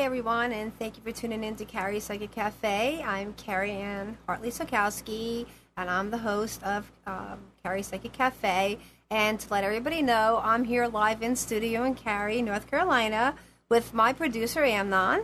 everyone, and thank you for tuning in to Carrie Psychic Cafe. I'm Carrie Ann Hartley Sokowski, and I'm the host of Carrie Psychic Cafe. And to let everybody know, I'm here live in studio in Cary, North Carolina, with my producer, Amnon.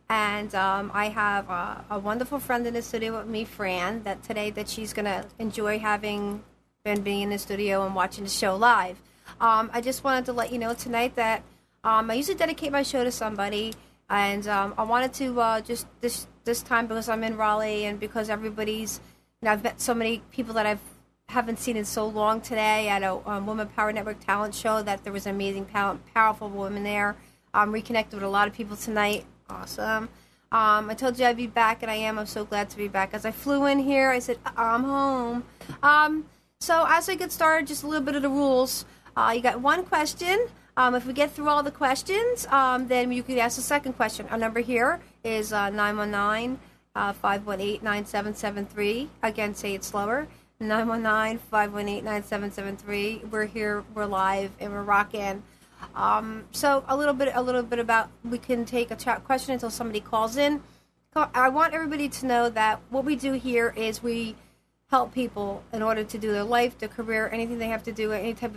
And I have a wonderful friend in the studio with me, Fran, that she's going to enjoy having been being in the studio and watching the show live. I just wanted to let you know tonight that I usually dedicate my show to somebody, and I wanted to just this time, because I'm in Raleigh and because everybody's, I've met so many people that I haven't seen in so long today at a Women Power Network talent show, that there was amazing, powerful women there. Reconnected with a lot of people tonight. Awesome. I told you I'd be back, and I am. I'm so glad to be back. As I flew in here, I said, I'm home. So as I get started, just a little bit of the rules. You got one question. If we get through all the questions, then you could ask the second question. Our number here is 919-518-9773. Again, say it slower. 919-518-9773. We're here, we're live, and we're rocking. So a little bit about, we can take a chat question until somebody calls in. I want everybody to know that what we do here is we help people in order to do their life, their career, anything they have to do, any type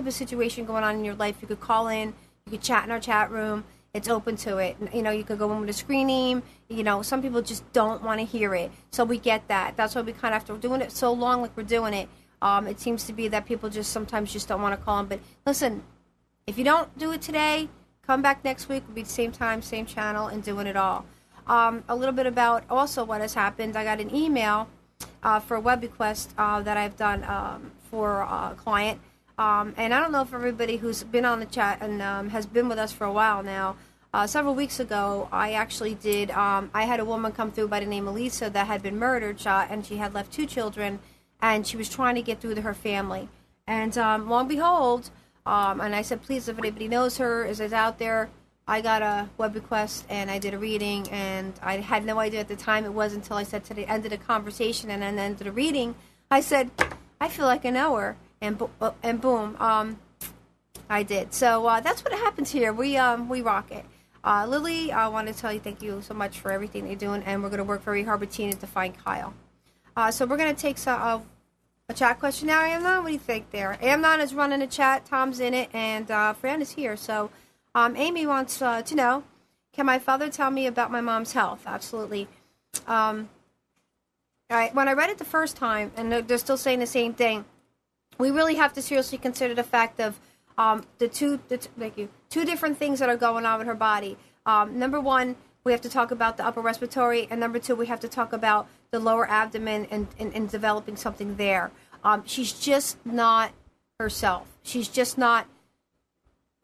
of situation going on in your life. You could call in, you could chat in our chat room. It's open to it. You could go in with a screen name. Some people just don't want to hear it, so we get that. That's why we kind of, after doing it so long, like we're doing it, it seems to be that people just sometimes just don't want to call in. But listen, if you don't do it today, come back next week. We'll be the same time, same channel, and doing it all. A little bit about also what has happened. I got an email for a web request that I've done for a client. And I don't know if everybody who's been on the chat and has been with us for a while now, several weeks ago, I actually did, I had a woman come through by the name of Lisa that had been murdered, shot, and she had left 2 children, and she was trying to get through to her family. And lo and behold, and I said, please, if anybody knows her, is out there, I got a web request, and I did a reading, and I had no idea at the time it was until I said to the end of the conversation and then the end of the reading, I said, I feel like I know her, and boom, I did. So that's what happens here. We rock it. Lily, I want to tell you thank you so much for everything you're doing, and we're going to work very hard with Tina to find Kyle. So we're going to take a chat question now, Amnon. What do you think there? Amnon is running the chat, Tom's in it, and Fran is here. So Amy wants to know, can my father tell me about my mom's health? Absolutely. All right, when I read it the first time, and they're still saying the same thing, we really have to seriously consider the fact of two different things that are going on with her body. Number one, we have to talk about the upper respiratory, and number two, we have to talk about the lower abdomen and developing something there. She's just not herself. She's just not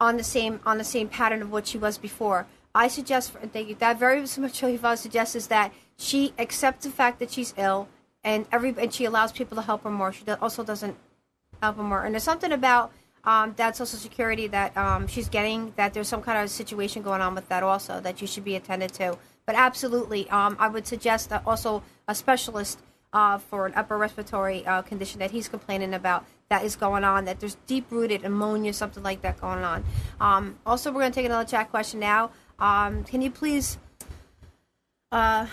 on the same pattern of what she was before. I suggest, thank you, that very much what suggests is that she accepts the fact that she's ill, and she allows people to help her more. She also doesn't help her more. And there's something about that Social Security that she's getting, that there's some kind of situation going on with that also that you should be attended to. But absolutely, I would suggest also a specialist for an upper respiratory condition that he's complaining about that is going on, that there's deep-rooted pneumonia, something like that going on. Also, we're going to take another chat question now. Can you please have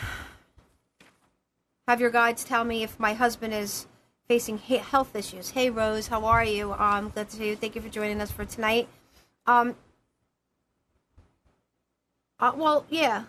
your guides tell me if my husband is facing health issues? Hey, Rose, how are you? Glad to see you. Thank you for joining us for tonight. Well, yeah.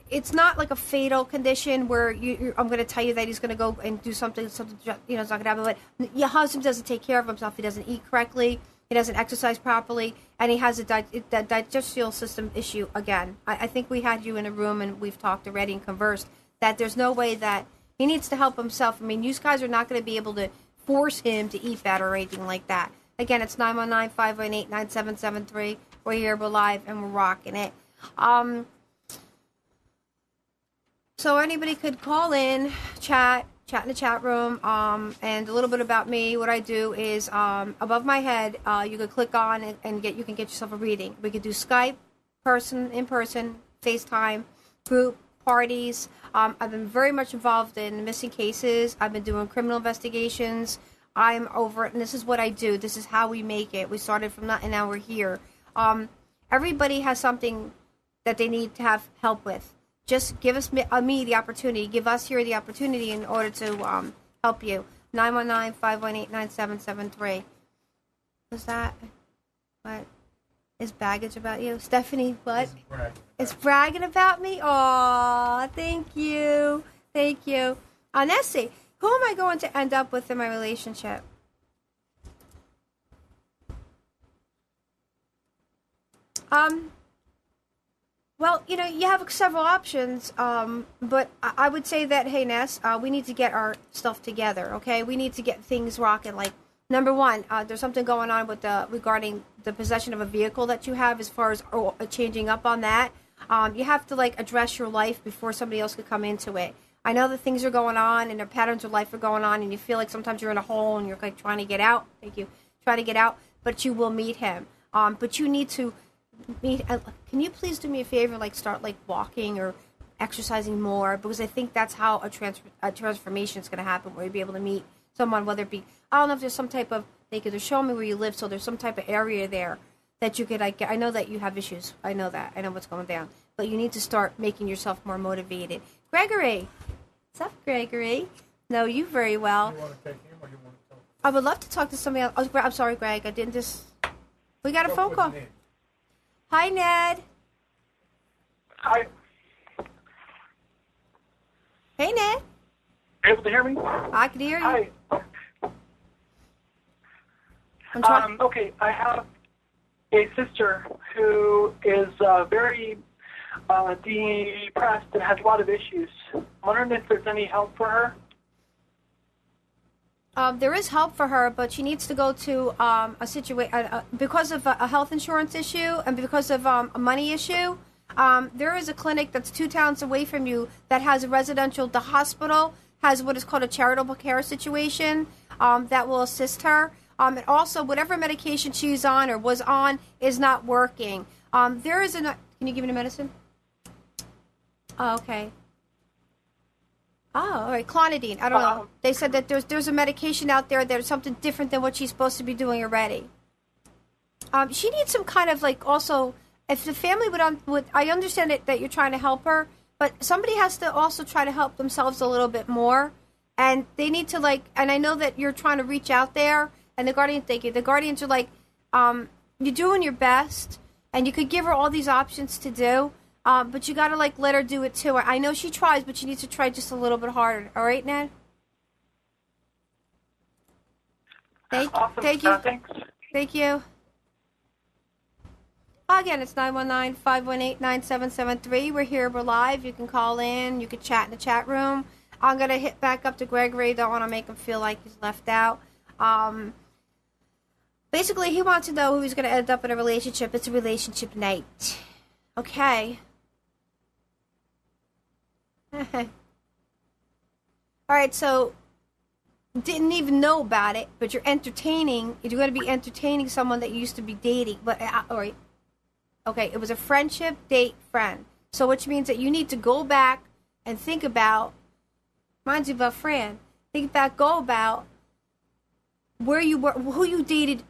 It's not like a fatal condition where I'm going to tell you that he's going to go and do something, it's not going to happen. But your husband doesn't take care of himself. He doesn't eat correctly. He doesn't exercise properly, and he has a digestive system issue again. I think we had you in a room, and we've talked already and conversed that there's no way that he needs to help himself. I mean, you guys are not going to be able to force him to eat better or anything like that. Again, it's 919-518-9773. We're here, we're live, and we're rocking it. So anybody could call in, chat in the chat room, and a little bit about me. What I do is above my head, you could click on and you can get yourself a reading. We could do Skype, in person, FaceTime, group, parties. I've been very much involved in missing cases. I've been doing criminal investigations. I'm over it, and this is what I do. This is how we make it. We started from that, and now we're here. Everybody has something that they need to have help with. Just give us me the opportunity. Give us here the opportunity in order to help you. 919-518-9773. What's that? What? Is baggage about you? Stephanie, what? It's bragging about me? Aw, thank you. Thank you. Nessie, who am I going to end up with in my relationship? Well, you know, you have several options, but I would say that, hey, Ness, we need to get our stuff together, okay? We need to get things rocking. Like, number one, there's something going on with regarding the possession of a vehicle that you have as far as changing up on that. You have to, like, address your life before somebody else could come into it. I know that things are going on and their patterns of life are going on, and you feel like sometimes you're in a hole and you're, like, trying to get out. Thank you. Trying to get out, but you will meet him. But you need to... Can you please do me a favor, like start like walking or exercising more, because I think that's how a transformation is going to happen, where you'll be able to meet someone, whether it be, I don't know if there's some type of, they could show me where you live, so there's some type of area there that you could, like, I know that you have issues, I know that, I know what's going down, but you need to start making yourself more motivated. Gregory, what's up, Gregory? Know you very well. You want to take him or you want to talk? I would love to talk to somebody else. Oh, I'm sorry, Greg, I didn't just, we got a phone call. Hi, Ned. Hi. Hey, Ned. Able to hear me? I can hear you. Hi. Okay, I have a sister who is very depressed and has a lot of issues. I'm wondering if there's any help for her. There is help for her, but she needs to go to a situation because of a health insurance issue and because of a money issue. There is a clinic that's 2 towns away from you that has a residential. The hospital has what is called a charitable care situation that will assist her. And also, whatever medication she's on or was on is not working. There is can you give me the medicine? Oh, okay. Oh, all right. Clonidine. I don't know. They said that there's a medication out there that's something different than what she's supposed to be doing already. She needs some kind of, like, also, if the family would I understand that you're trying to help her, but somebody has to also try to help themselves a little bit more. And they need to, like, and I know that you're trying to reach out there, and the Guardians are like, you're doing your best, and you could give her all these options to do. But you got to, like, let her do it, too. I know she tries, but she needs to try just a little bit harder. All right, Ned? Awesome. Thank you. Thanks. Thank you. Again, it's 919-518-9773. We're here. We're live. You can call in. You can chat in the chat room. I'm going to hit back up to Gregory. Don't want to make him feel like he's left out. Basically, he wants to know who he's going to end up in a relationship. It's a relationship night. Okay. All right, so didn't even know about it, but you're going to be entertaining someone that you used to be dating. But all right, okay, it was a friendship, date, friend. So which means that you need to go back and think about, reminds you about Fran. Go about where you were, who you dated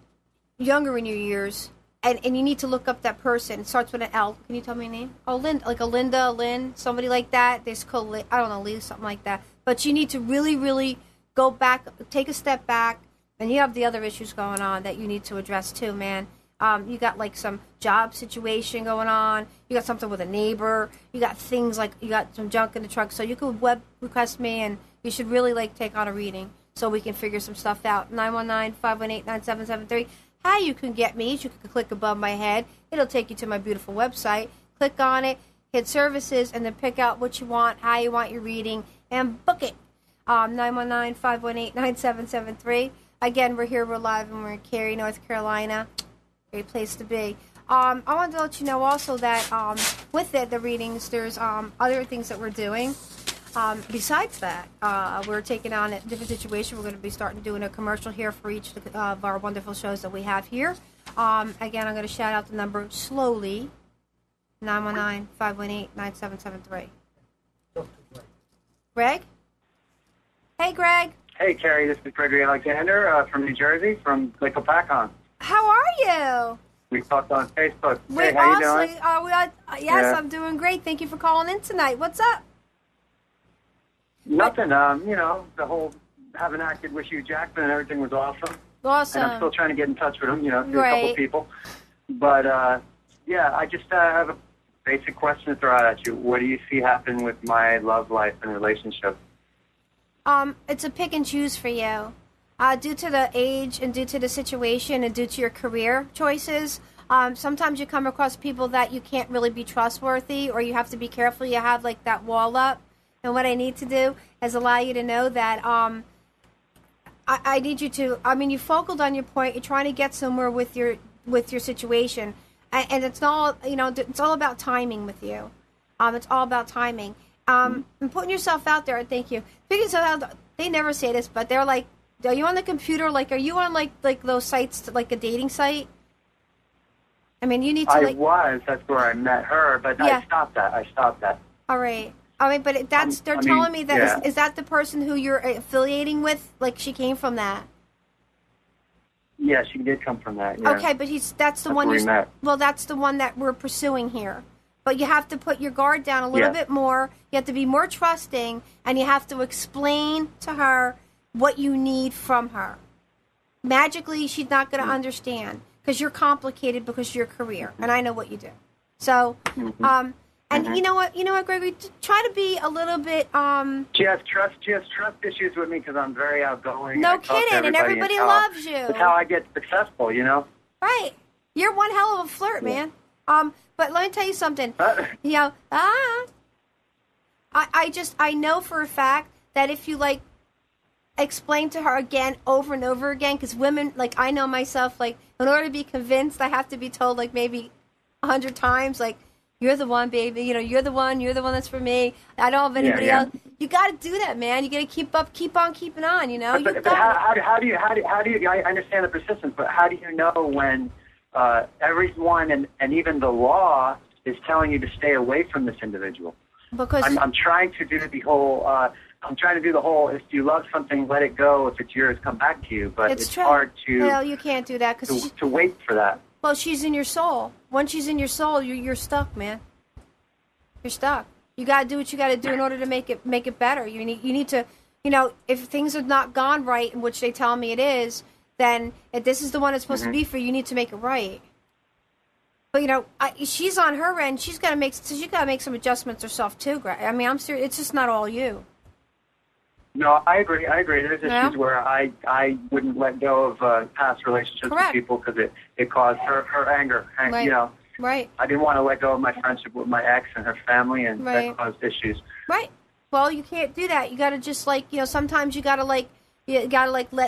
younger in your years. And you need to look up that person. It starts with an L. Can you tell me a name? Oh, like a Linda, Lynn, somebody like that. There's called, I don't know, Lee, something like that. But you need to really, really go back, take a step back, and you have the other issues going on that you need to address too, man. You got like some job situation going on. You got something with a neighbor. You got things like you got some junk in the truck. So you could web request me, and you should really like take on a reading so we can figure some stuff out. 919-518-9773. How you can get me, you can click above my head. It'll take you to my beautiful website. Click on it, hit services, and then pick out what you want, how you want your reading, and book it. 919-518-9773. Again, we're here, we're live, and we're in Cary, North Carolina. Great place to be. I wanted to let you know also that with the readings, there's other things that we're doing. Besides that, we're taking on a different situation. We're going to be starting doing a commercial here for each of our wonderful shows that we have here. Again, I'm going to shout out the number slowly, 919-518-9773. Greg? Hey, Greg. Hey, Cary. This is Gregory Alexander from New Jersey, from Lake Opakon. How are you? We talked on Facebook. Wait, hey, how you doing? Yes, Yeah. I'm doing great. Thank you for calling in tonight. What's up? Nothing. The whole having acted with Hugh Jackman and everything was awesome. Awesome. And I'm still trying to get in touch with him, to a Right. couple people. But, I just have a basic question to throw out at you. What do you see happen with my love life and relationship? It's a pick and choose for you. Due to the age and due to the situation and due to your career choices, sometimes you come across people that you can't really be trustworthy, or you have to be careful. You have like that wall up. And what I need to do is allow you to know that I need you to. I mean, you focused on your point. You're trying to get somewhere with your situation, and it's all it's all about timing with you. It's all about timing. And putting yourself out there. Thank you. Putting yourself out. They never say this, but they're like, are you on the computer? Like, are you on like those sites, like a dating site? I mean, you need to. That's where I met her, but Yeah. I stopped that. All right. I mean, but they're telling me that is that the person who you're affiliating with? Like, she came from that. Yeah, she did come from that. Yeah. Okay, but that's the one where we met. Well, that's the one that we're pursuing here. But you have to put your guard down a little bit more. You have to be more trusting, and you have to explain to her what you need from her. Magically, she's not going to understand because you're complicated because of your career, and I know what you do. So, you know what, Gregory, try to be a little bit. She has trust issues with me because I'm very outgoing. No and I talk to kidding, and everybody loves you. That's how I get successful, Right, you're one hell of a flirt, man. But let me tell you something. I know for a fact that if you like explain to her again over and over again, because women, like I know myself, like in order to be convinced, I have to be told like maybe 100 times, like, you're the one, baby. You're the one that's for me. I don't have anybody else. You got to do that, man. You got to keep on keeping on. But how do you? I understand the persistence, but how do you know when everyone and even the law is telling you to stay away from this individual? Because I'm trying to do the whole. If you love something, let it go. If it's yours, come back to you. But it's hard to. Well, you can't do that because to wait for that. Well, she's in your soul. Once she's in your soul, you're stuck, man. You're stuck. You got to do what you got to do in order to make it better. You need to, if things have not gone right, in which they tell me it is, then if this is the one it's supposed to be for, you need to make it right. But she's on her end. She's got to make some adjustments herself too. I mean, I'm serious. It's just not all you. No, I agree. There's issues where I wouldn't let go of past relationships with people because it caused her anger. Right. Right. I didn't want to let go of my friendship with my ex and her family, and that caused issues. Right. Well, you can't do that. You got to just sometimes you got to let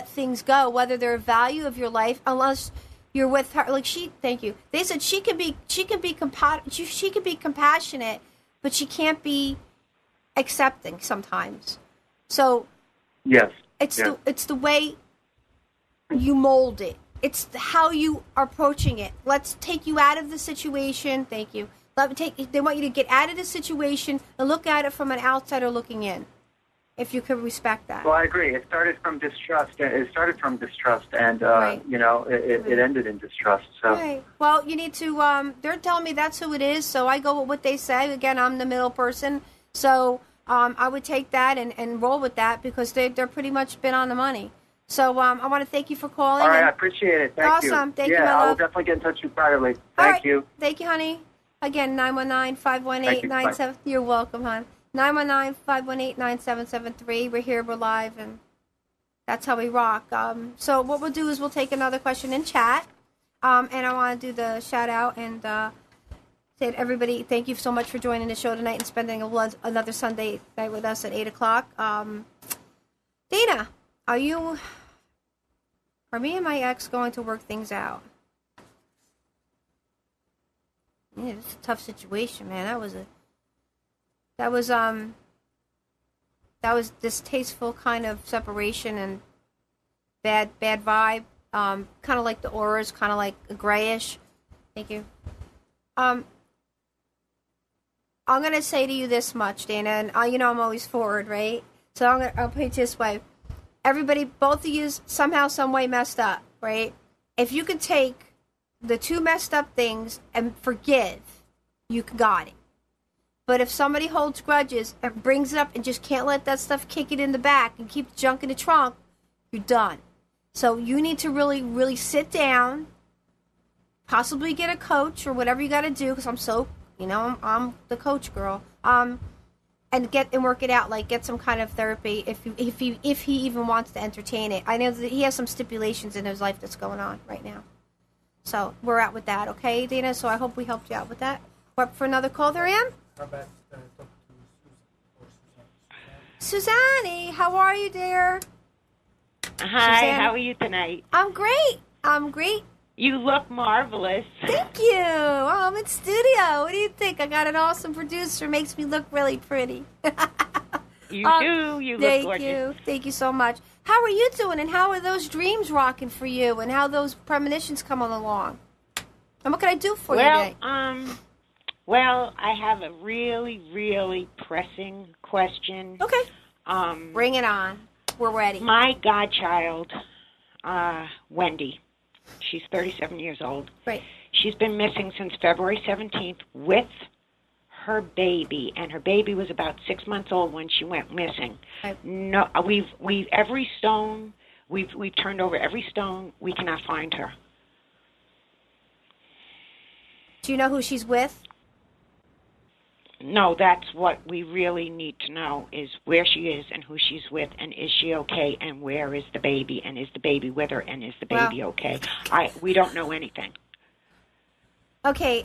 things go, whether they're a value of your life, unless you're with her. Like thank you. They said she can be compassionate, but she can't be accepting sometimes. So, yes, it's the way you mold it. It's how you are approaching it. Let's take you out of the situation. Thank you. They want you to get out of the situation and look at it from an outsider looking in. If you could respect that. Well, I agree. It started from distrust. And it ended in distrust. So. Right. Well, you need to. They're telling me that's who it is, so I go with what they say. Again, I'm the middle person, so. I would take that and roll with that because they're pretty much been on the money. So I want to thank you for calling. All right, I appreciate it. Thank you. Awesome. Thank you, my love. love. I will definitely get in touch with you privately. Thank you. Thank you, honey. Again, 919-518-97. You're welcome, hon. 919-518-9773. We're here. We're live, and that's how we rock. So what we'll do is we'll take another question in chat, and I want to do the shout out and. Said everybody, thank you so much for joining the show tonight and spending another Sunday night with us at 8 o'clock. Dana, are me and my ex going to work things out? Yeah, it's a tough situation, man. That was distasteful kind of separation and bad vibe. Kind of like the auras, kind of like a grayish. Thank you. I'm going to say to you this much, Dana, and I'm always forward, right? So I'll put it this way. Everybody, both of you somehow, some way messed up, right? If you could take the two messed up things and forgive, you got it. But if somebody holds grudges and brings it up and just can't let that stuff kick it in the back and keep the junk in the trunk, you're done. So you need to really, really sit down, possibly get a coach or whatever you got to do, because I'm so, I'm the coach girl. And work it out, like get some kind of therapy if he even wants to entertain it. I know that he has some stipulations in his life that's going on right now. So we're out with that, okay, Dana? So I hope we helped you out with that. What for another call there, Ann? How about talk to Susanne, how are you, dear? Hi, Susanne? how are you tonight? I'm great. You look marvelous. Thank you. Oh, I'm in studio. What do you think? I got an awesome producer. Makes me look really pretty. You do. You look gorgeous. Thank you so much. How are you doing, and how are those dreams rocking for you, and how those premonitions coming along? And what can I do for you today? Well, I have a really, really pressing question. Okay. Bring it on. We're ready. My godchild, Wendy, she's 37 years old. Right. She's been missing since February 17th with her baby, and her baby was about 6 months old when she went missing. Right. No, we've every stone, we've turned over every stone. We cannot find her. Do you know who she's with? No, that's what we really need to know, is where she is and who she's with, and is she okay, and where is the baby, and is the baby with her, and is the baby okay? We don't know anything. Okay,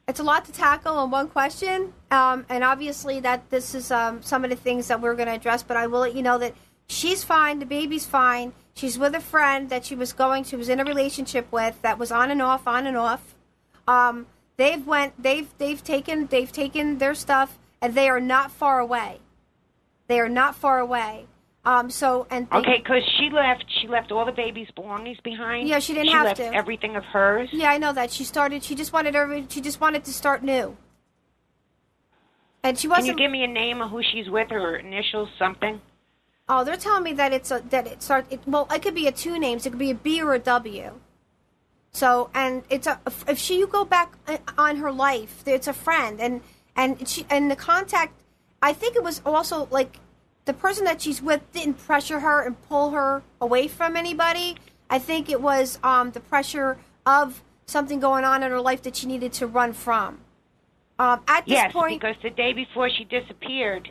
it's a lot to tackle in one question, and obviously that this is some of the things that we're going to address, but I will let you know that she's fine, the baby's fine, she's with a friend that she was in a relationship with that was on and off. They've taken their stuff, and they are not far away. Okay, because she left all the baby's belongings behind. Yeah, she didn't have to. She left everything of hers. Yeah, I know that. She just wanted to start new. And she wasn't. Can you give me a name of who she's with, or initials, something? Oh, they're telling me that it could be a two names. It could be a B or a W. So, and you go back on her life, it's a friend, and the contact, I think it was also like the person that she's with didn't pressure her and pull her away from anybody. I think it was the pressure of something going on in her life that she needed to run from. At this point, because the day before she disappeared,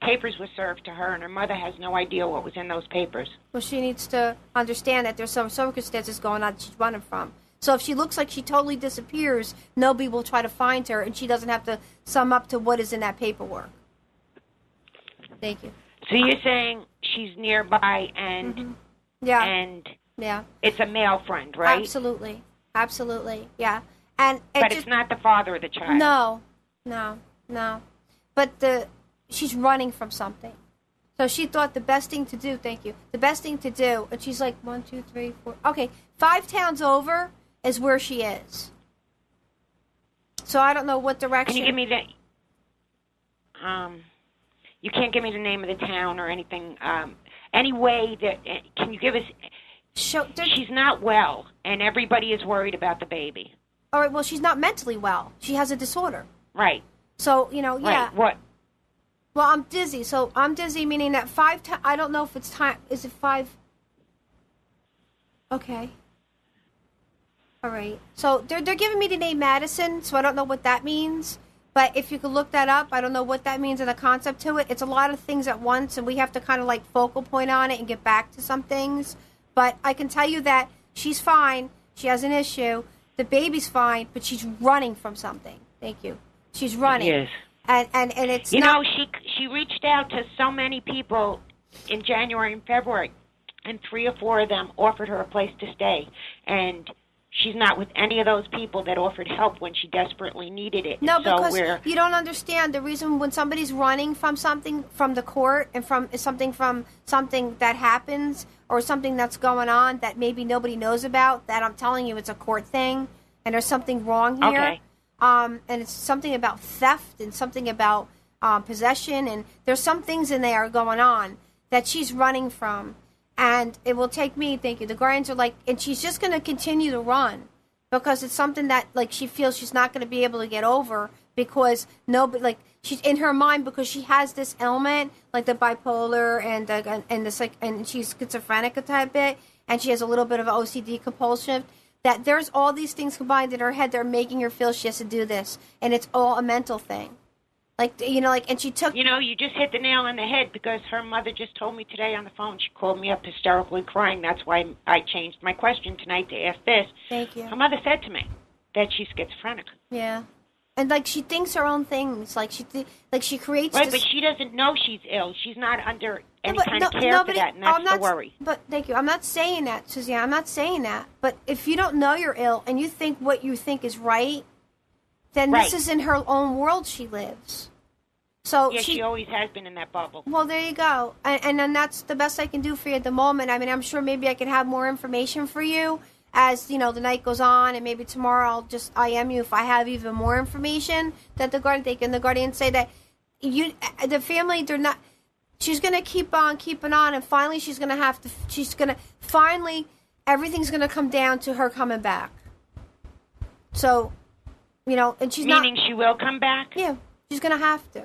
papers were served to her, and her mother has no idea what was in those papers. Well, she needs to understand that there's some circumstances going on that she's running from. So if she looks like she totally disappears, nobody will try to find her, and she doesn't have to sum up to what is in that paperwork. Thank you. So you're saying she's nearby, and it's a male friend, right? Absolutely, yeah. But it's not the father of the child. No. But she's running from something. So she thought the best thing to do, and she's like, 1, 2, 3, 4. Okay, 5 towns over is where she is. So I don't know what direction. Can you give me you can't give me the name of the town or anything. Any way that, can you give us, she's not well, and everybody is worried about the baby. All right, well, she's not mentally well. She has a disorder. Right. So, yeah. Right. What? Well, I'm dizzy. So I'm dizzy, meaning that 5 times. I don't know if it's time. Is it 5? Okay. All right. So they're giving me the name Madison, so I don't know what that means. But if you could look that up, I don't know what that means and the concept to it. It's a lot of things at once, and we have to kind of like focal point on it and get back to some things. But I can tell you that she's fine. She has an issue. The baby's fine, but she's running from something. Thank you. She's running. Yes. And it's she reached out to so many people in January and February, and 3 or 4 of them offered her a place to stay, and she's not with any of those people that offered help when she desperately needed it. No, because you don't understand the reason when somebody's running from something from the court and from something that happens or something that's going on that maybe nobody knows about, that I'm telling you it's a court thing and there's something wrong here. Okay. And it's something about theft and something about possession, and there's some things in there going on that she's running from. and it will take me. Thank you. The guardians are like, and she's just going to continue to run because it's something that like she feels she's not going to be able to get over because nobody like she's in her mind because she has this ailment like the bipolar and this like and she's schizophrenic a type bit and she has a little bit of OCD compulsion. That there's all these things combined in her head that are making her feel she has to do this, and it's all a mental thing. Like, you know, like, and she took... You know, you just hit the nail on the head because her mother just told me today on the phone. She called me up hysterically crying. That's why I changed my question tonight to ask this. Thank you. Her mother said to me that she's schizophrenic. Yeah. And, like, she thinks her own things. Like, she creates... Right, but she doesn't know she's ill. She's not under any kind of care for that, and that's the worry. But, thank you. I'm not saying that, Suzanne. I'm not saying that. But if you don't know you're ill and you think what you think is right, then this is in her own world she lives. So yeah, she always has been in that bubble. Well, there you go. And then that's the best I can do for you at the moment. I mean, I'm sure maybe I could have more information for you as, you know, the night goes on, and maybe tomorrow I'll just IM you if I have even more information that the guardians say that the family, they're not, she's going to keep on keeping on, and finally finally, everything's going to come down to her coming back. So, you know, and she's Meaning she will come back? Yeah, she's going to have to.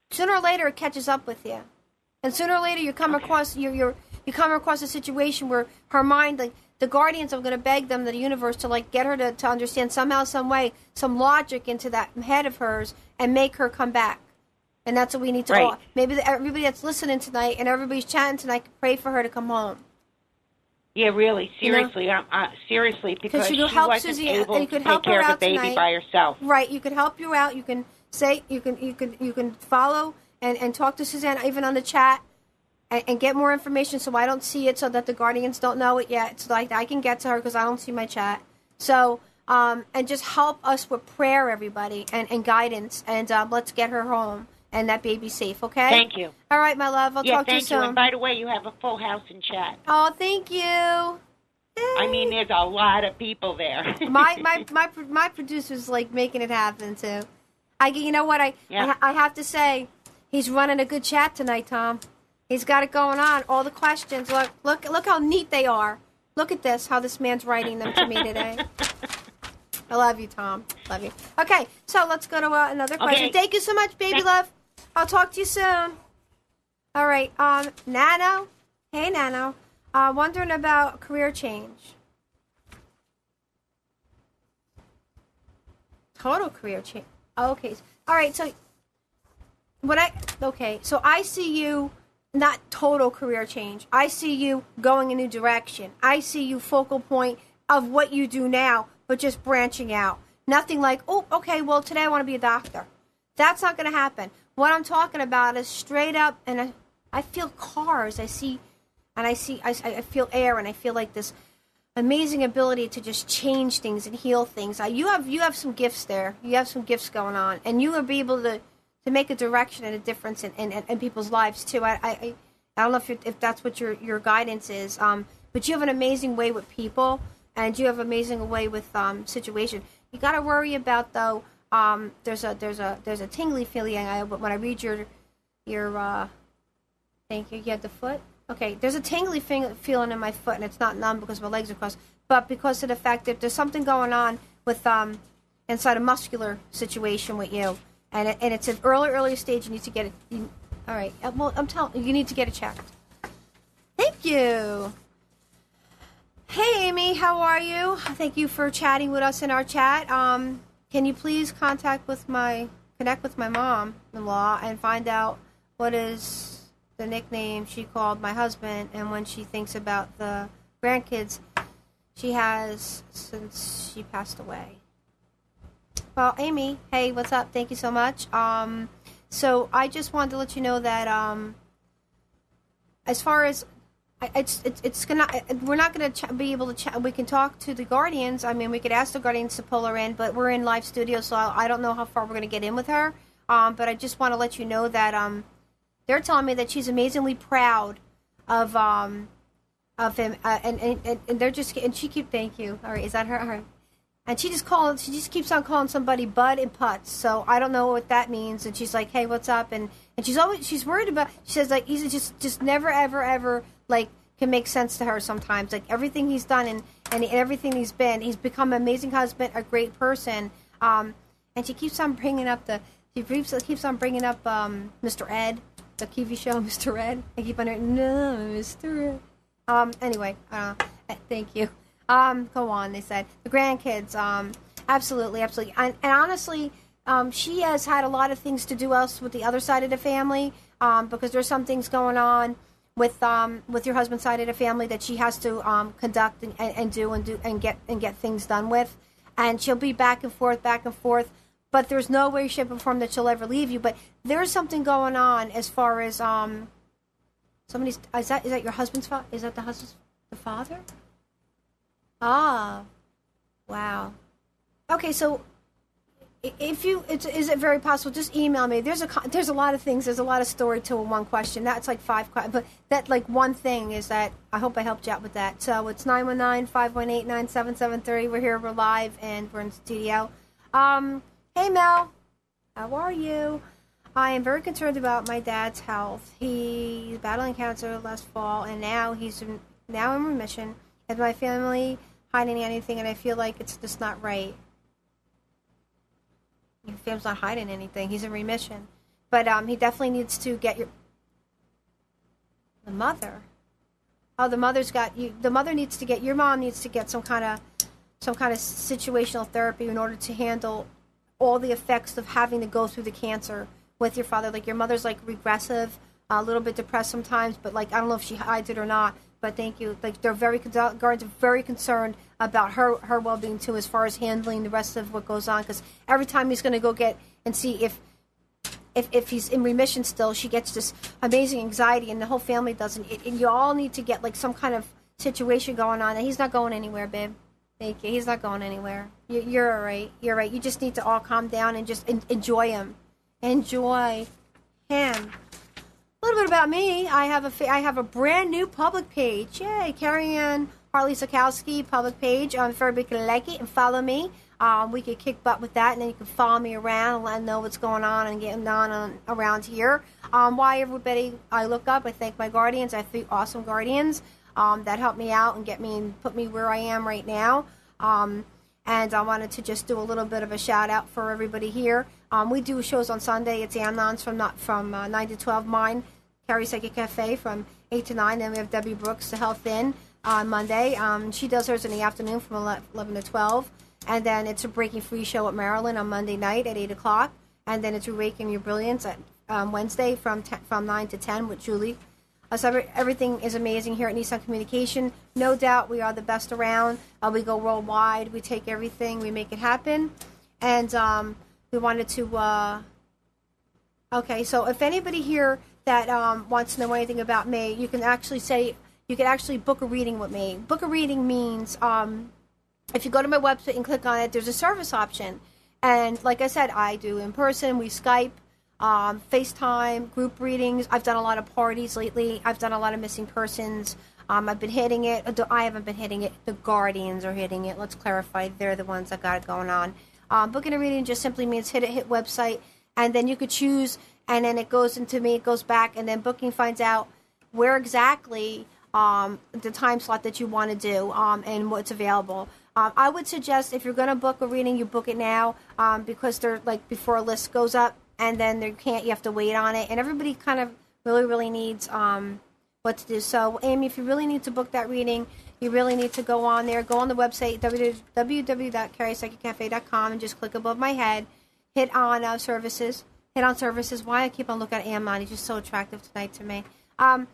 Sooner or later, it catches up with you, and sooner or later, you come across you come across a situation where her mind, like the guardians, are going to beg them, the universe, to like get her to understand somehow, some way, some logic into that head of hers, and make her come back. And that's what we need to. Right. Maybe everybody that's listening tonight and everybody's chatting tonight can pray for her to come home. Yeah, really, seriously, seriously, because she wasn't Susie, able you could to help take care her of out the baby tonight. by herself. Right, you could help you out. You can say you can follow and talk to Suzanne even on the chat and get more information so I don't see it, so that the guardians don't know it yet, so like I can get to her because I don't see my chat. So and just help us with prayer, everybody, and guidance, and let's get her home and that baby safe. Okay. Thank you. All right, my love. I'll talk to you soon. Thank you. And by the way, you have a full house in chat. Oh, thank you. I mean, there's a lot of people there. my producer's like making it happen too. You know what I have to say, he's running a good chat tonight, Tom. He's got it going on. All the questions. Look how neat they are. Look at this. How this man's writing them to me today. I love you, Tom. Love you. Okay, so let's go to another question. Thank you so much, baby love. I'll talk to you soon. All right, Nano. Hey, Nano. Wondering about career change. Total career change. Okay. All right. So so I see you not total career change. I see you going a new direction. I see you focal point of what you do now, but just branching out. Nothing like, oh, okay, well, today I want to be a doctor. That's not going to happen. What I'm talking about is straight up, and I feel cars. I feel air, and I feel like this amazing ability to just change things and heal things. You have some gifts there. You have some gifts going on, and you will be able to make a direction and a difference in people's lives too. I don't know if that's what your guidance is, but you have an amazing way with people, and you have an amazing way with situation. You got to worry about though. There's a tingly feeling when I read your thank you. You had the foot. Okay, there's a tingly feeling in my foot, and it's not numb because my legs are crossed, but because of the fact that there's something going on with inside a muscular situation with you, and it's an early stage. You need to get it. All right, well, I'm telling you, need to get it checked. Thank you. Hey, Amy, how are you? Thank you for chatting with us in our chat. Can you please connect with my mom-in-law and find out what is the nickname she called my husband, and when she thinks about the grandkids she has since she passed away. Well, Amy, hey, what's up? Thank you so much. So I just wanted to let you know that as far as we're not gonna be able to. We can talk to the guardians. I mean, we could ask the guardians to pull her in, but we're in live studio, so I don't know how far we're gonna get in with her. But I just want to let you know that they're telling me that she's amazingly proud of him, and they're just, and she keep, thank you. All right, is that her? All right. And she just keeps on calling somebody Bud and Putz. So I don't know what that means. And she's like, hey, what's up? And she's worried about, she says, like, he's just never, ever, ever, like, can make sense to her sometimes. Like, everything he's done and everything he's become an amazing husband, a great person. And she keeps on bringing up Mr. Ed, the TV show, Mr. Ed. I keep on hearing, no, Mr. Ed. Anyway, thank you. Go on, they said. The grandkids, absolutely. And honestly, she has had a lot of things to do else with the other side of the family, because there's some things going on with your husband's side of the family that she has to conduct and get things done with. And she'll be back and forth, but there's no way, shape, or form that she'll ever leave you. But there's something going on as far as is that your husband's father? Is that the father? Ah, wow. Okay, so is it very possible? Just email me. There's a lot of things. There's a lot of story to one question. That's like 5 questions. But that, like, one thing is that I hope I helped you out with that. So it's 919-518-9773. We're here. We're live and we're in studio. Hey Mel, how are you? I am very concerned about my dad's health. He's battling cancer last fall, and now he's in remission. Is my family hiding anything? And I feel like it's just not right. Your family's not hiding anything. He's in remission, but he definitely needs to get the mother. Oh, the mother's got you. The mother needs to get your mom needs to get some kind of situational therapy in order to handle all the effects of having to go through the cancer with your father. Like, your mother's like regressive, a little bit depressed sometimes, but like I don't know if she hides it or not. But thank you. Like, they're guards are very concerned about her well-being too, as far as handling the rest of what goes on. Because every time he's going to go get and see if he's in remission still, she gets this amazing anxiety, and the whole family doesn't. And you all need to get like some kind of situation going on. And he's not going anywhere, babe. Thank you. He's not going anywhere. You're all right. You're right. You just need to all calm down and just enjoy him. Enjoy him. A little bit about me. I have a brand new public page. Yay, Carrie Ann Harley Sikowski public page. If everybody can like it and follow me, we could kick butt with that, and then you can follow me around and let them know what's going on and getting on around here. Why everybody I look up, I thank my guardians. I have 3 awesome guardians that help me out and get me and put me where I am right now. And I wanted to just do a little bit of a shout out for everybody here. We do shows on Sunday. It's Amnon's from 9 to 12. Mine, Carrie Psychic Cafe, from 8 to 9. Then we have Debbie Brooks, the Health Inn, on Monday. She does hers in the afternoon from 11 to 12. And then it's a Breaking Free show at Maryland on Monday night at 8 o'clock. And then it's Awaken Your Brilliance at Wednesday from 9 to 10 with Julie. So everything is amazing here at Nissan Communication. No doubt we are the best around. We go worldwide. We take everything. We make it happen. And we wanted to... okay, so if anybody here that wants to know anything about me, you can actually book a reading with me. Book a reading means if you go to my website and click on it, there's a service option. And like I said, I do in person. We Skype. FaceTime, group readings. I've done a lot of parties lately. I've done a lot of missing persons. I've been hitting it. I haven't been hitting it. The guardians are hitting it. Let's clarify. They're the ones that got it going on. Booking a reading just simply means hit website, and then you could choose, and then it goes into me, it goes back, and then booking finds out where exactly the time slot that you want to do and what's available. I would suggest if you're going to book a reading, you book it now because they're like before a list goes up. And then you have to wait on it. And everybody kind of really needs what to do. So, Amy, if you really need to book that reading, you really need to go on there. Go on the website, www.carriepsychiccafe.com, and just click above my head. Hit on services. Why I keep on looking at Amnon. He's just so attractive tonight to me. And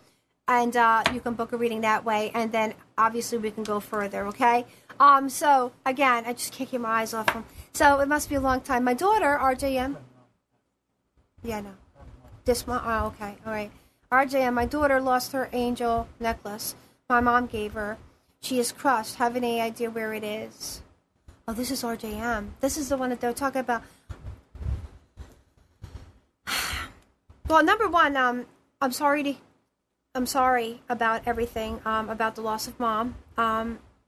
you can book a reading that way. And then, obviously, we can go further, okay? So, again, I just can't keep my eyes off him. So, it must be a long time. My daughter, RJM... Yeah, no. This one? Oh, okay. All right. RJM, my daughter lost her angel necklace. My mom gave her. She is crushed. Have any idea where it is? Oh, this is RJM. This is the one that they're talking about. Well, number one, I'm sorry about everything, about the loss of Mom.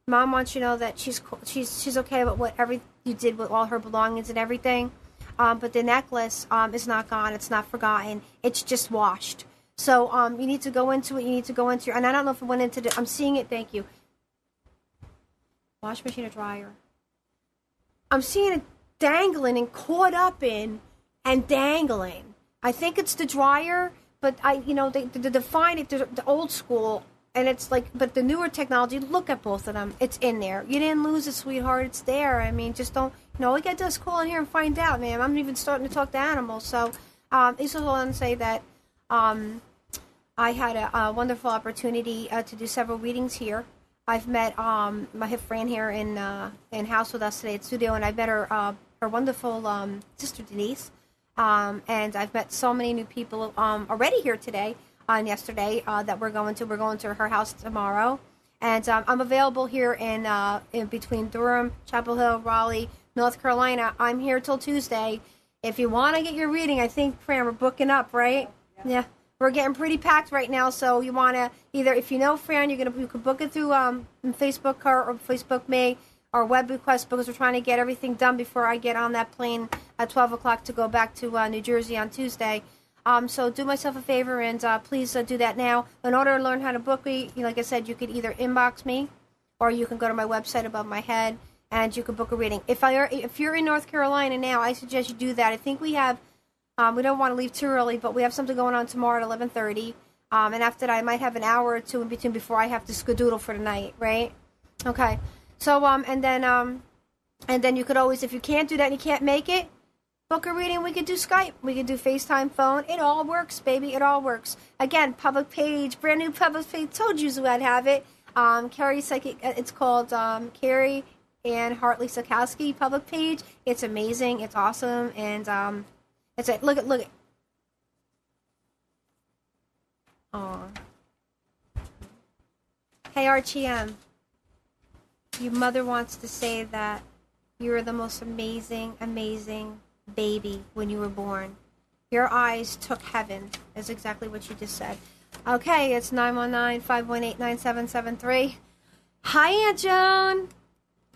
Mom wants you to know that she's okay about whatever you did with all her belongings and everything. But the necklace is not gone. It's not forgotten. It's just washed. So you need to go into it. You need to go into your, and I don't know if it went into the, I'm seeing it. Thank you. Wash machine or dryer. I'm seeing it dangling and caught up in and dangling. I think it's the dryer, but they define it the old school, and it's like, but the newer technology, look at both of them. It's in there. You didn't lose it, sweetheart. It's there. I mean, just don't, all you got to do is call in here and find out, man. I'm even starting to talk to animals. So this is all I'm say that I had a wonderful opportunity to do several readings here. I've met my hip friend here in house with us today at studio, and I've met her wonderful sister Denise, and I've met so many new people already here today and yesterday that we're going to her house tomorrow, and I'm available here in between Durham, Chapel Hill, Raleigh, North Carolina. I'm here till Tuesday. If you want to get your reading, I think, Fran, we're booking up, right? Yeah. We're getting pretty packed right now, so you want to either, if you know Fran, you can book it through Facebook her or Facebook me or web request, because we're trying to get everything done before I get on that plane at 12 o'clock to go back to New Jersey on Tuesday. So do myself a favor and please do that now. In order to learn how to book me, like I said, you could either inbox me or you can go to my website above my head and you can book a reading. If you're in North Carolina now, I suggest you do that. I think we have. We don't want to leave too early, but we have something going on tomorrow at 11:30. And after that, I might have an hour or two in between before I have to skedoodle for the night, right? Okay. So, and then you could always, if you can't do that and you can't make it, book a reading. We could do Skype. We could do FaceTime phone. It all works, baby. It all works. Again, public page, brand new public page. Told you I'd have it. Carrie Psychic, it's called Carrie and Hartley Sakowski public page. It's amazing. It's awesome. And, it's like, look at. Aw. Hey, RTM. Your mother wants to say that you were the most amazing, amazing baby when you were born. Your eyes took heaven, is exactly what you just said. Okay, it's 919-518-9773. Hi, Aunt Joan.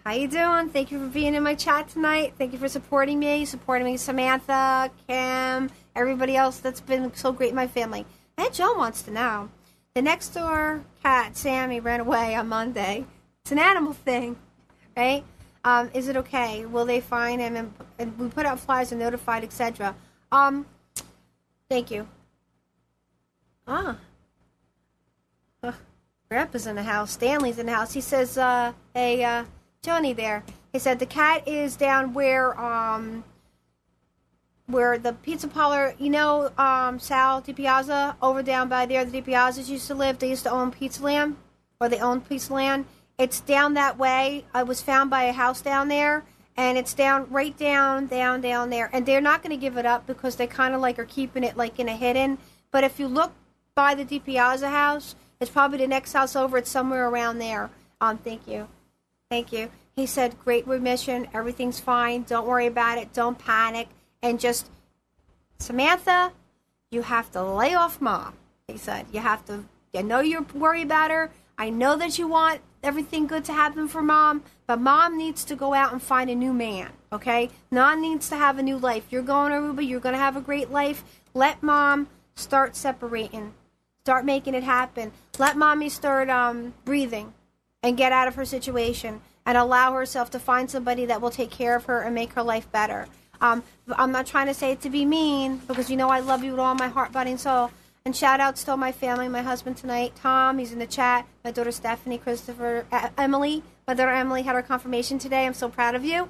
How you doing? Thank you for being in my chat tonight. Thank you for supporting me, Samantha, Kim, everybody else that's been so great in my family. Aunt Joan wants to know. The next door cat, Sammy, ran away on Monday. It's an animal thing, right? Is it okay? Will they find him? And we put out flyers and notified, etc. Thank you. Grandpa's in the house. Stanley's in the house. He says, hey, Johnny there. He said the cat is down where the pizza parlor, Sal DiPiazza, over down by there, the DiPiazzas used to live. They used to own Pizza Land, or they owned Pizza Land. It's down that way. I was found by a house down there, and it's right down there. And they're not going to give it up because they kind of are keeping it in a hidden. But if you look by the DiPiazza house, it's probably the next house over. It's somewhere around there. Thank you. Thank you. He said, great remission. Everything's fine. Don't worry about it. Don't panic. And just, Samantha, you have to lay off Mom. He said, I know you're worried about her. I know that you want everything good to happen for Mom, but Mom needs to go out and find a new man, okay? Mom needs to have a new life. You're going to Aruba. You're going to have a great life. Let Mom start separating. Start making it happen. Let Mommy start breathing and get out of her situation and allow herself to find somebody that will take care of her and make her life better. I'm not trying to say it to be mean, because I love you with all my heart, body, and soul. And shout outs to all my family, my husband tonight, Tom, he's in the chat, my daughter Stephanie, Christopher, Emily. My daughter Emily had her confirmation today. I'm so proud of you.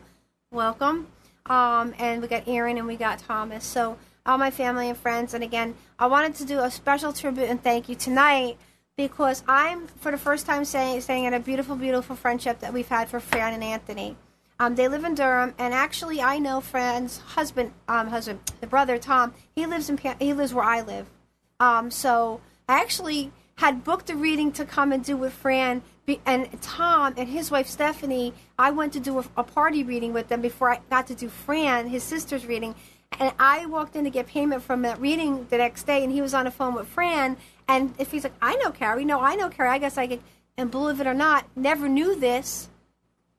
Welcome. And we got Aaron and we got Thomas. So all my family and friends. And again, I wanted to do a special tribute and thank you tonight, because I'm, for the first time, saying in a beautiful, beautiful friendship that we've had for Fran and Anthony. They live in Durham, and actually, I know Fran's husband, the brother Tom. He lives where I live. So I actually had booked a reading to come and do with Fran and Tom and his wife Stephanie. I went to do a party reading with them before I got to do Fran, his sister's reading. And I walked in to get payment from that reading the next day, and he was on the phone with Fran. And if he's like, I know Carrie. No, I know Carrie. I guess I could. and believe it or not, never knew this,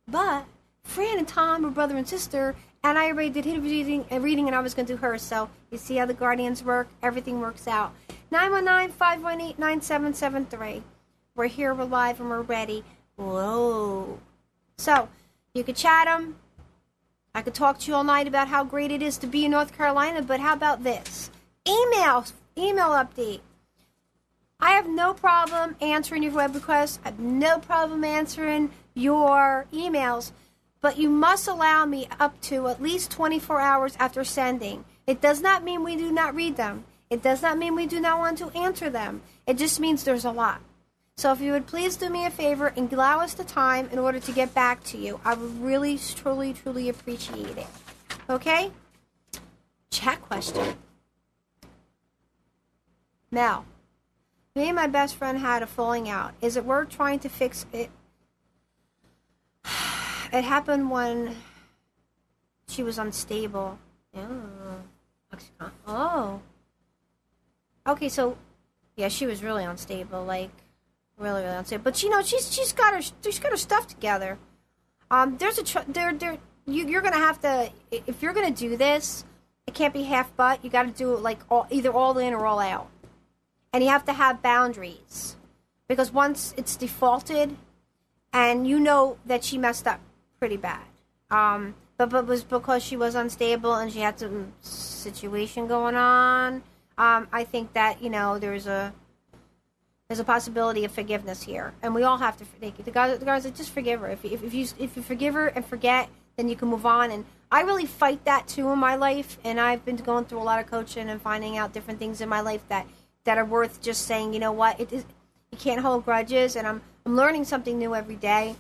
but Fran and Tom were brother and sister, and I already did his reading, and I was going to do hers. So you see how the guardians work? Everything works out. 919-518-9773. We're here, we're live, and we're ready. Whoa. So, you could chat them. I could talk to you all night about how great it is to be in North Carolina, but how about this? Email update. I have no problem answering your web requests. I have no problem answering your emails, but you must allow me up to at least 24 hours after sending. It does not mean we do not read them. It does not mean we do not want to answer them. It just means there's a lot. So if you would please do me a favor and allow us the time in order to get back to you, I would really, truly, truly appreciate it. Okay? Chat question. Mel, me and my best friend had a falling out. Is it worth trying to fix it? It happened when she was unstable. Oh. Okay, so yeah, she was really unstable, like really unstable. But you know, she's got her stuff together. You're gonna have to, if you're gonna do this, it can't be half butt. You got to do it like either all in or all out, and you have to have boundaries, because once it's defaulted, and you know that she messed up pretty bad. But it was because she was unstable and she had some situation going on. I think that, you know, there's a possibility of forgiveness here, and we all have to. The guys like, just forgive her. If you forgive her and forget, then you can move on. And I really fight that too in my life, and I've been going through a lot of coaching and finding out different things in my life that are worth just saying, you know what, you can't hold grudges, and I'm learning something new every day,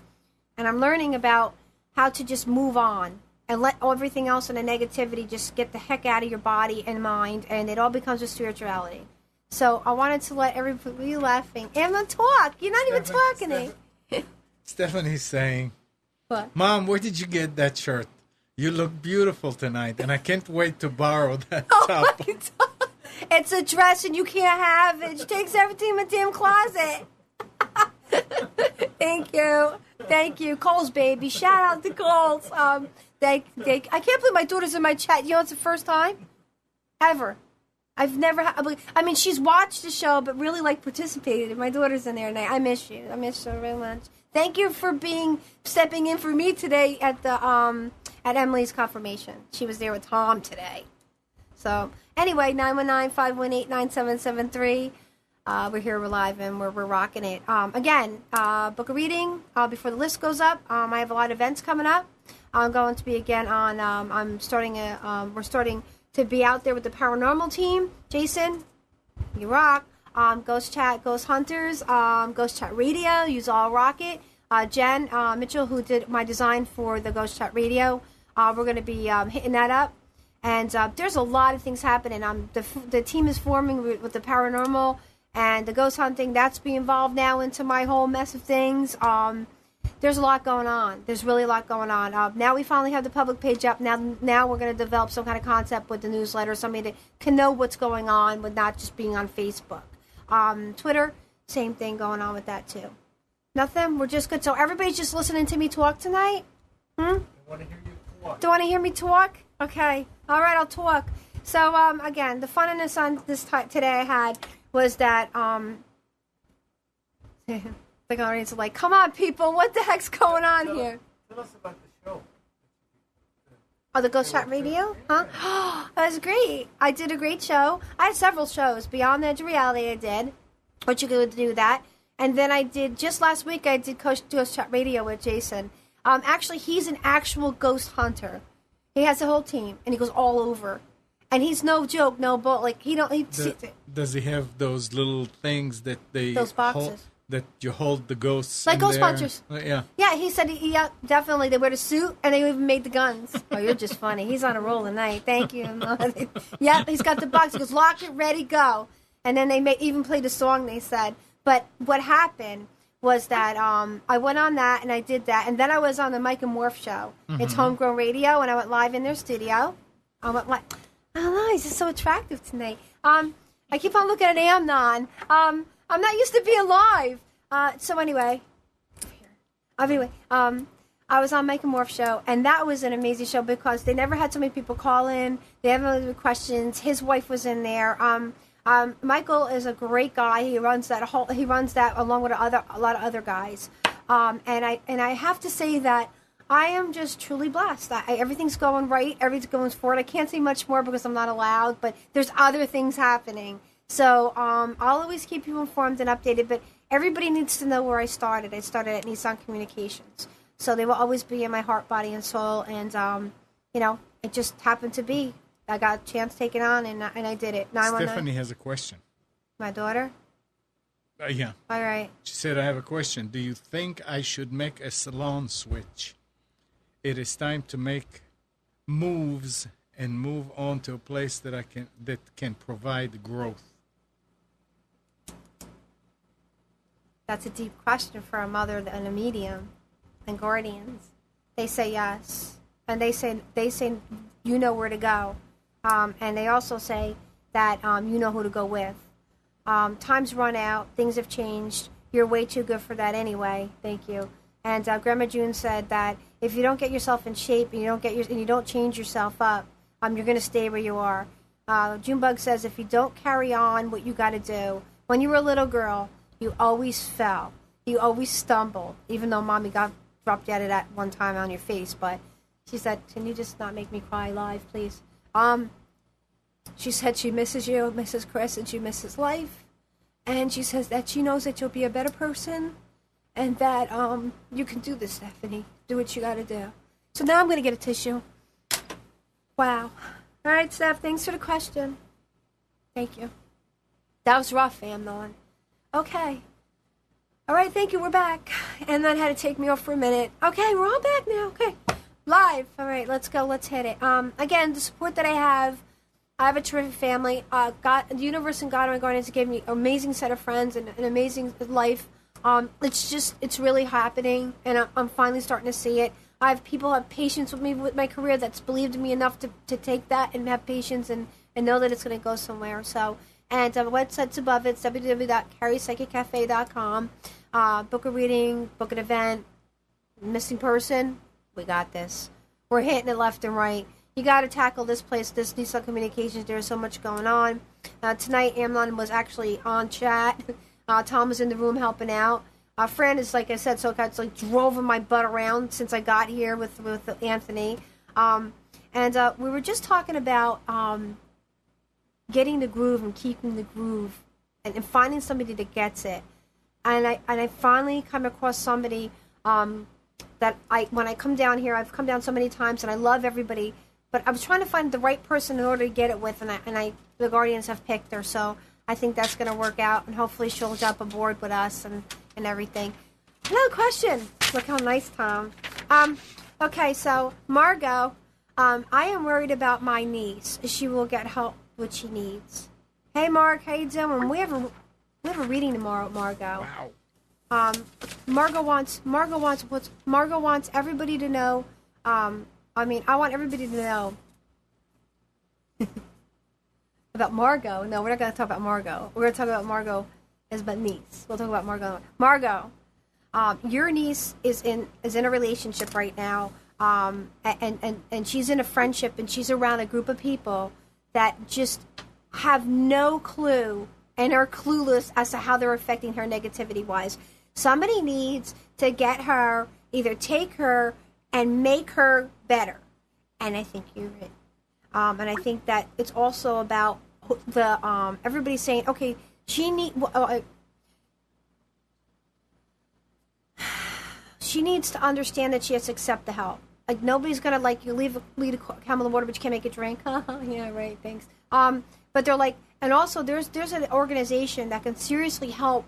and I'm learning about how to just move on and let everything else and the negativity just get the heck out of your body and mind, and it all becomes a spirituality. So I wanted to let everybody be laughing. Emma, talk. You're not even talking. Stephanie's saying, what? Mom, where did you get that shirt? You look beautiful tonight, and I can't wait to borrow that top. It's a dress, and you can't have it. She takes everything in my damn closet. Thank you. Cole's baby. Shout out to Cole's. I can't believe my daughter's in my chat. You know, it's the first time ever. I've never. I mean, she's watched the show, but really like participated. My daughter's in there, and I miss you. I miss you very much. Thank you for stepping in for me today at the at Emily's confirmation. She was there with Tom today. So anyway, 919-518-9773. We're here, we're live, and we're rocking it. Again, book a reading before the list goes up. I have a lot of events coming up. I'm going to be again on. We're starting to be out there with the paranormal team. Jason, you rock. Ghost Chat, Ghost Hunters, Ghost Chat Radio, Use All Rocket. Jen Mitchell, who did my design for the Ghost Chat Radio, we're going to be hitting that up. And there's a lot of things happening. The team is forming with the paranormal and the ghost hunting. That's being involved now into my whole mess of things. There's a lot going on. There's really a lot going on. Now we finally have the public page up. Now we're going to develop some kind of concept with the newsletter, somebody that can know what's going on with not just being on Facebook. Twitter, same thing going on with that too. Nothing. We're just good. So everybody's just listening to me talk tonight? I want to hear you talk. Do you want to hear me talk? Okay. All right, I'll talk. So, again, the funness on this today I had was that, the audience are like, come on, people, what the heck's going on here? Tell us about the show. Oh, the Ghost Chat Radio? Huh? That was great. I did a great show. I had several shows. Beyond the Edge of Reality I did, which you could do that. And then I did, just last week, I did Ghost Chat Radio with Jason. Actually, he's an actual ghost hunter. He has a whole team, and he goes all over. And he's no joke, no bull. Like, does he have those little things that they... Those boxes. That you hold the ghosts like in Ghostbusters. Yeah. Yeah, he said, yeah, definitely. They wear the suit, and they even made the guns. Oh, you're just funny. He's on a roll tonight. Thank you. Yeah, he's got the box. He goes, lock it, ready, go. And then they even played a song, they said. But what happened was that I went on that, and I did that. And then I was on the Mike and Morph show. Mm-hmm. It's Homegrown Radio, and I went live in their studio. I went like, I don't know, he's just so attractive tonight. I keep on looking at Amnon. I'm not used to being live. So anyway, I was on Mike and Morph show, and that was an amazing show because they never had so many people call in. They haven't questions. His wife was in there. Michael is a great guy. He runs that along with a lot of other guys. And I have to say that I am just truly blessed. Everything's going right. Everything's going forward. I can't say much more because I'm not allowed, but there's other things happening. So I'll always keep you informed and updated, but everybody needs to know where I started. I started at Nissan Communications. So they will always be in my heart, body, and soul. And, it just happened to be. I got a chance taken on, and I did it. 919. Stephanie has a question. My daughter? Yeah. All right. She said, I have a question. Do you think I should make a salon switch? It is time to make moves and move on to a place that can provide growth. That's a deep question for a mother and a medium and guardians. They say yes, and they say you know where to go, and they also say that you know who to go with. Time's run out. Things have changed. You're way too good for that anyway. Thank you. And Grandma June said that if you don't get yourself in shape and you don't change yourself up, you're going to stay where you are. Junebug says if you don't carry on what you got to do, when you were a little girl, you always fell. You always stumbled, even though Mommy dropped you at it at one time on your face. But she said, can you just not make me cry live, please? She said she misses you, misses Chris, and she misses life. And she says that she knows that you'll be a better person and that you can do this, Stephanie. Do what you got to do. So now I'm going to get a tissue. Wow. All right, Steph, thanks for the question. Thank you. That was rough, fam, Dawn. Okay. All right, thank you. We're back. And that had to take me off for a minute. Okay, we're all back now. Okay. Live. All right, let's go. Let's hit it. Again, the support that I have a terrific family. God, the universe and God are going to give me an amazing set of friends and an amazing life. It's really happening, and I'm finally starting to see it. I have people who have patience with me with my career that's believed in me enough to take that and have patience and know that it's going to go somewhere. So, and the website's above it, www.carriepsychiccafe.com. Book a reading, book an event, missing person, we got this. We're hitting it left and right. You got to tackle this place, this Nissan Communications. There's so much going on. Tonight, Amnon was actually on chat. Tom was in the room helping out. Fran is, like I said, so I drove my butt around since I got here with Anthony. And we were just talking about getting the groove and keeping the groove and finding somebody that gets it. And I finally come across somebody that when I come down here, I've come down so many times and I love everybody, but I was trying to find the right person in order to get it with, and the Guardians have picked her, so I think that's going to work out, and hopefully she'll jump aboard with us and everything. Another question. Look how nice, Tom. Okay, so Margot, I am worried about my niece. She will get help what she needs. Hey, Mark, how you doing? We have a reading tomorrow, Margot. Wow. Margot wants everybody to know. I want everybody to know about Margot. No, we're not going to talk about Margot. We're going to talk about Margot as my niece. We'll talk about Margot. Margot, your niece is in a relationship right now, and she's in a friendship, and she's around a group of people that just have no clue and are clueless as to how they're affecting her negativity-wise. Somebody needs to get her, either take her and make her better. And I think you're it. And I think that it's also about the everybody's saying, okay, she needs to understand that she has to accept the help. Like, nobody's gonna you lead a camel in the water, but you can't make it drink. Yeah, right. Thanks. But they're like, and also there's an organization that can seriously help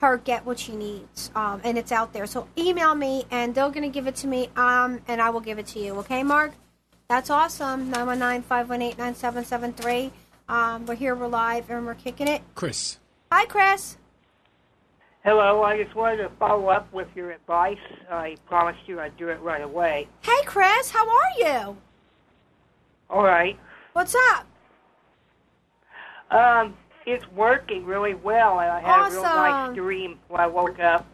her get what she needs, and it's out there. So email me, and they're gonna give it to me, and I will give it to you. Okay, Mark? That's awesome. 919-518-9773. We're here, we're live, and we're kicking it. Chris. Hi, Chris. Hello, I just wanted to follow up with your advice. I promised you I'd do it right away. Hey, Chris, how are you? All right. What's up? It's working really well, and I had a real nice Awesome. dream when I woke up.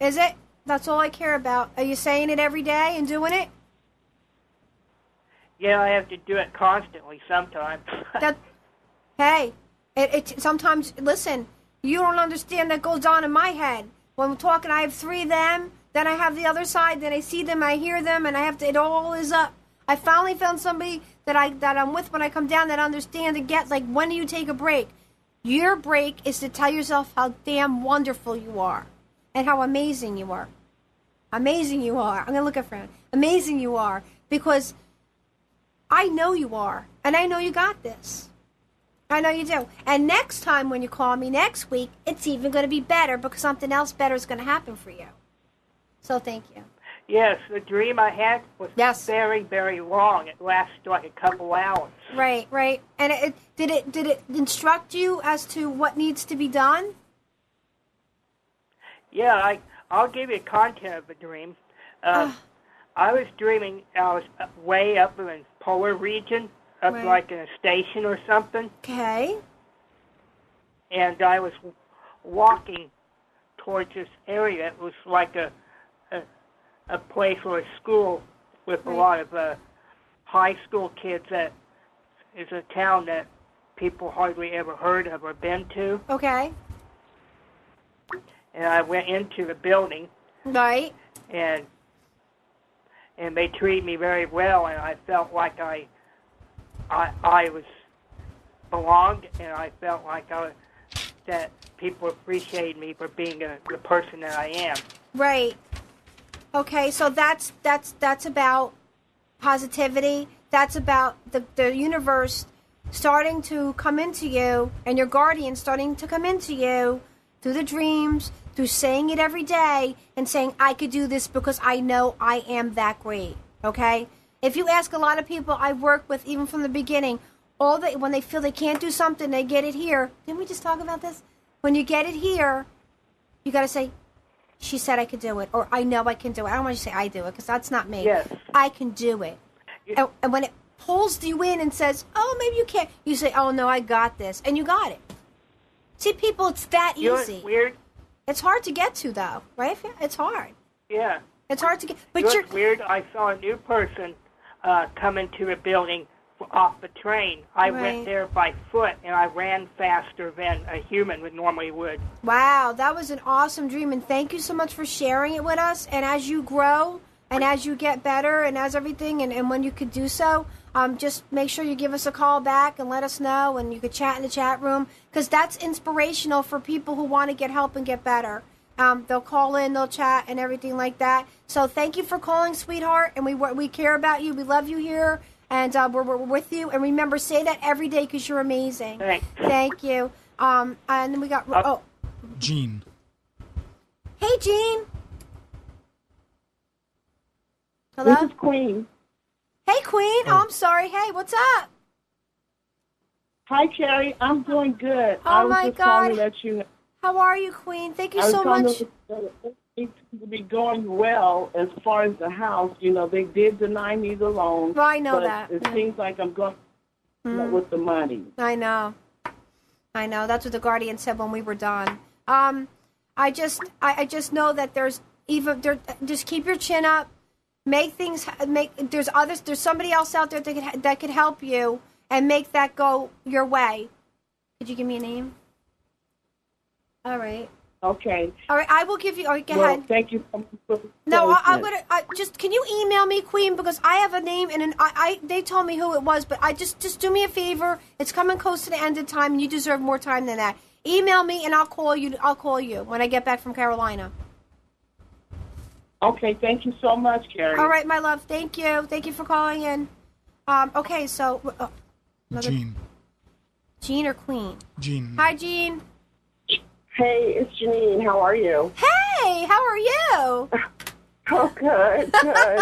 Is it? That's all I care about. Are you saying it every day and doing it? Yeah, I have to do it constantly sometimes. That, hey, it sometimes, listen, you don't understand that goes on in my head. When I'm talking, I have 3 of them, then I have the other side, then I see them, I hear them, and I have to, it all is up. I finally found somebody that I'm with when I come down that understands and gets, like, when do you take a break? Your break is to tell yourself how damn wonderful you are and how amazing you are. Amazing you are. I'm going to look at Fran. Amazing you are, because I know you are, and I know you got this. I know you do. And next time when you call me next week, it's even going to be better because something else better is going to happen for you. So thank you. Yes, the dream I had was very, very long. It lasted like a couple hours. Right, right. And did it instruct you as to what needs to be done? Yeah, I'll give you the content of the dream. I was dreaming I was way up in the polar region, up Right. like in a station or something, Okay. and I was walking towards this area. It was like a place or a school with a Right. lot of high school kids. That is a town that people hardly ever heard of or been to. Okay. And I went into the building, Right. and they treated me very well, and I felt like I was belonged, and I felt like that people appreciated me for being the person that I am. Right. Okay, so that's about positivity. That's about the universe starting to come into you, and your guardian starting to come into you through the dreams, through saying it every day and saying, I could do this because I know I am that great. Okay? If you ask a lot of people I've worked with, even from the beginning, when they feel they can't do something, they get it here. Didn't we just talk about this? When you get it here, you got to say, she said I could do it, or I know I can do it. I don't want you to say I do it, because that's not me. Yes. I can do it. And when it pulls you in and says, oh, maybe you can't, you say, oh, no, I got this. And you got it. See, people, it's that You know easy. what's weird? It's hard to get to, though, right? It's hard. Yeah. It's hard to get. But You know you're what's weird? I saw a new person come into a building off the train. I Right. went there by foot, and I ran faster than a human would normally would. wow. That was an awesome dream, and thank you so much for sharing it with us. And as you grow, and as you get better, and as everything, and when you could do so, just make sure you give us a call back and let us know, and you could chat in the chat room, because that's inspirational for people who want to get help and get better. They'll call in, they'll chat, and everything like that. So thank you for calling, sweetheart, and we care about you. We love you here, and we're with you. And remember, say that every day because you're amazing. Thanks. Thank you. And then we got Jean. hey, Jean. Hello. This is Queen. Hey, Queen. Oh, I'm sorry. Hey, what's up? Hi, Carrie. I'm doing good. Oh, I was my just calling God. to let you know. How are you, Queen? Thank you I was so calling much. to it seems to be going well as far as the house. You know, they did deny me the loan. Well, I know but that. It Yeah. seems like I'm going with the money. I know. That's what the Guardian said when we were done. I just know that there's just keep your chin up. There's somebody else out there that could help you and make that go your way. Could you give me a name? All right. Okay. All right. I will give you. All right, go Well, ahead. thank you so much for No, I'm encouragement. gonna just. Can you email me, Queen? Because I have a name and they told me who it was, but I just do me a favor. It's coming close to the end of time, and you deserve more time than that. Email me, and I'll call you. I'll call you when I get back from Carolina. Okay, thank you so much, Carrie. All right, my love. Thank you. Thank you for calling in. Okay, so Jean. Jean or Queen? Jean. Hi, Jean. Hey, it's Janine. How are you? Hey, how are you? Oh, good, good.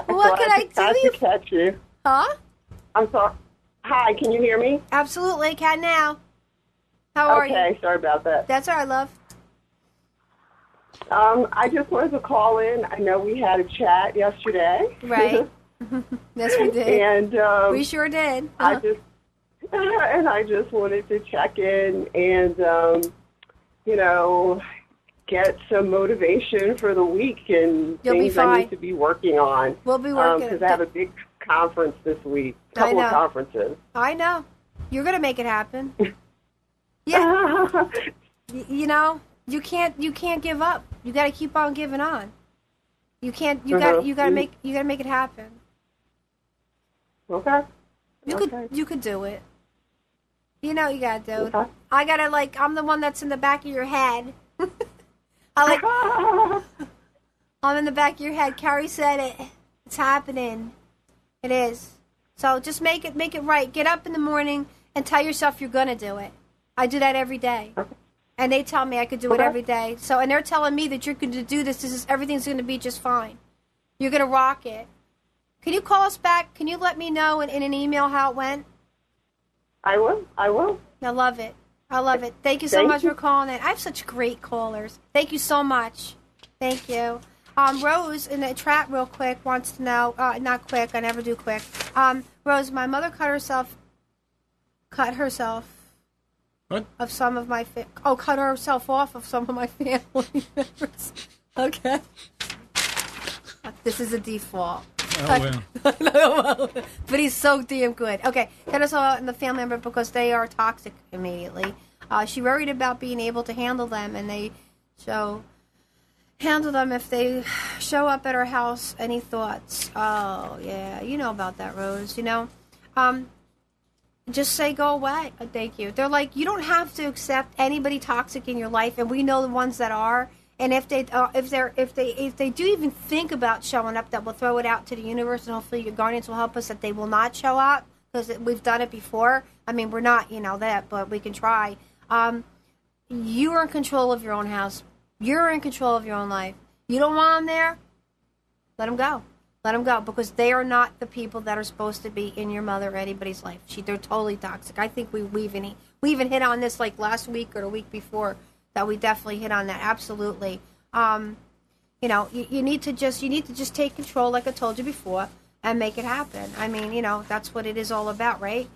What can I Glad do? to catch you. Huh? I'm sorry. Hi, can you hear me? Absolutely, can now. How are you? Okay, sorry about that. That's all right, love. I just wanted to call in. I know we had a chat yesterday. Right. Yes, we did. And We sure did. I just, and I just wanted to check in and, get some motivation for the week and You'll be things I fine. need to be working on. We'll be working. Because I have a big conference this week, I couple know. of conferences. I know. You're going to make it happen. Yeah. You can't give up. You got to keep on giving on. You can't, you got to make it happen. Okay. You could do it. You know you got to do it. Okay. I got to I'm the one that's in the back of your head. I'm in the back of your head. Carrie said it. It's happening. It is. So just make it right. Get up in the morning and tell yourself you're going to do it. I do that every day. And they tell me I could do it every day. So, and they're telling me that you're going to do this. Everything's going to be just fine. You're going to rock it. Can you call us back? Can you let me know in an email how it went? I will. I love it. Thank you so much for calling in. I have such great callers. Thank you so much. Thank you. Rose in the chat real quick wants to know, not quick, I never do quick. Rose, my mother cut herself What? of some of my cut herself off of some of my family members. Okay. This is a default. Oh, well. But he's so damn good. Okay, cut us off in the family member because they are toxic immediately. She worried about being able to handle them, and handle them if they show up at her house. Any thoughts? Oh, yeah, you know about that, Rose. Just say go away. Thank you. They're like, you don't have to accept anybody toxic in your life, and we know the ones that are. And if they do even think about showing up, that we'll throw it out to the universe, and hopefully your guardians will help us that they will not show up because we've done it before. I mean, we're not, that, but we can try. You are in control of your own house. You're in control of your own life. You don't want them there? Let them go. Let them go because they are not the people that are supposed to be in your mother or anybody's life. They're totally toxic. I think we even hit on this like last week or the week before. That we definitely hit on that. Absolutely. You need to just take control, like I told you before, and make it happen. I mean, that's what it is all about, right?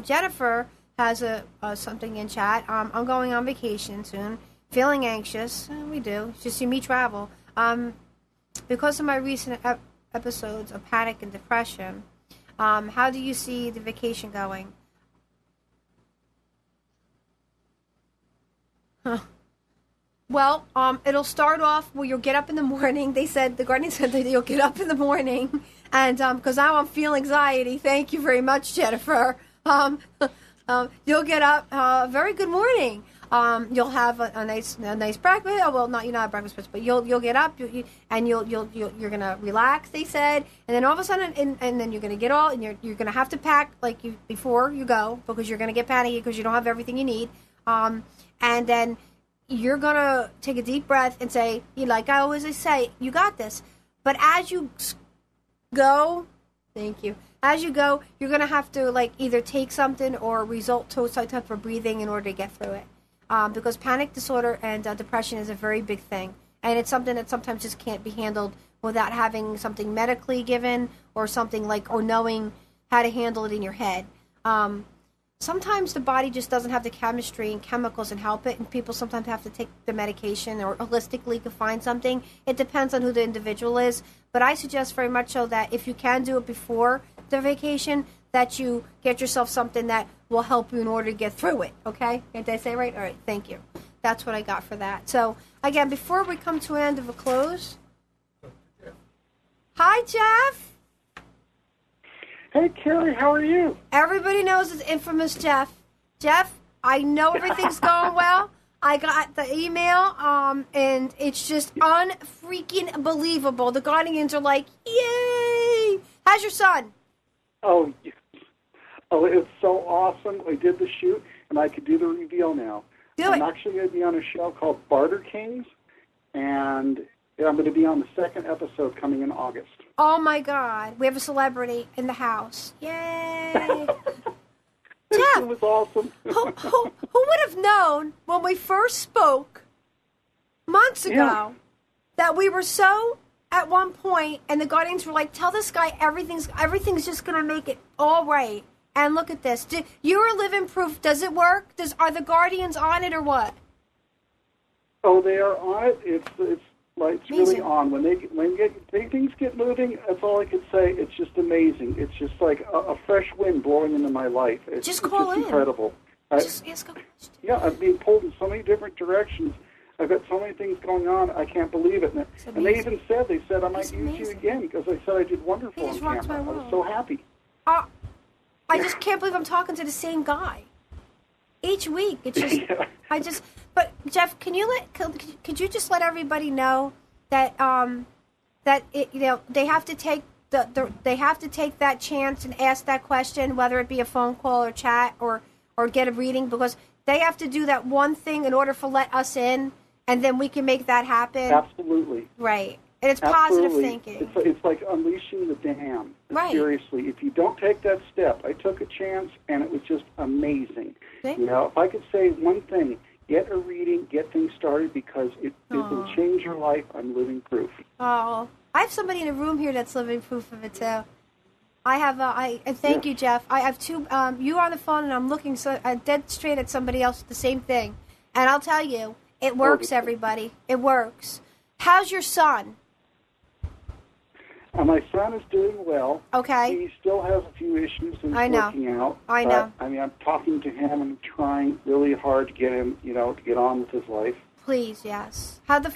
Jennifer has something in chat. I'm going on vacation soon. Feeling anxious. We do. Just see me travel. Because of my recent episodes of panic and depression, how do you see the vacation going? Huh. Well, it'll start off where you'll get up in the morning. The guardian said that you'll get up in the morning, and because now I'm feeling anxiety. Thank you very much, Jennifer. You'll get up. Very good morning. You'll have a nice breakfast. Oh, well, not a breakfast, but you'll get up and you're gonna relax. They said, and then all of a sudden, and then you're gonna get all, and you're gonna have to pack before you go because you're gonna get panicky because you don't have everything you need. And then you're going to take a deep breath and say, like I always say, you got this. But as you go, thank you. As you go, you're going to have to either take something or resort to some type of breathing in order to get through it. Because panic disorder and depression is a very big thing. And it's something that sometimes just can't be handled without having something medically given or something or knowing how to handle it in your head. Sometimes the body just doesn't have the chemistry and chemicals and help it, and people sometimes have to take the medication or holistically to find something. It depends on who the individual is, but I suggest very much so that if you can do it before the vacation, that you get yourself something that will help you in order to get through it, okay? Did I say right? All right, thank you. That's what I got for that. So, again, before we come to an end of a close, hi, Jeff. Hey, Carrie, how are you? Everybody knows it's infamous Jeff. Jeff, I know everything's going well. I got the email, and it's just unfreaking believable. The guardians are like, yay! How's your son? Oh, it's so awesome. We did the shoot, and I could do the reveal now. I'm actually going to be on a show called Barter Kings, and I'm going to be on the second episode coming in August. Oh, my God. We have a celebrity in the house. Yay. Jeff, it was awesome. who would have known when we first spoke months ago that we were so at one point, and the guardians were like, tell this guy everything's just going to make it all right. And look at this. You're living proof. Does it work? Are the guardians on it or what? Oh, they are on it. It's like it's Amazing. really on. When things get moving, that's all I could say. It's just amazing. It's just like a fresh wind blowing into my life. It's call in. Incredible. Just ask a question. Yeah, I'm being pulled in so many different directions. I've got so many things going on. I can't believe it. And they even said, I might use you again because I said I did wonderful on camera. I was so happy. I just can't believe I'm talking to the same guy. Each week, it's just, yeah. But Jeff, could you just let everybody know that, they have to take they have to take that chance and ask that question, whether it be a phone call or chat or get a reading, because they have to do that one thing in order to let us in, and then we can make that happen. Absolutely. Right. And it's positive thinking. It's like unleashing the dam. Right. Seriously, if you don't take that step, I took a chance, and it was just amazing. Okay. You know, if I could say one thing, get a reading, get things started, because it will change your life. I'm living proof. Oh, I have somebody in the room here that's living proof of it too. I have. Thank you, Jeff. I have two. You on the phone, and I'm looking dead straight at somebody else with the same thing. And I'll tell you, it works. Everybody, it works. How's your son? My son is doing well. Okay. He still has a few issues and working out. I know. I mean, I'm talking to him and trying really hard to get him, to get on with his life. Please, yes. How the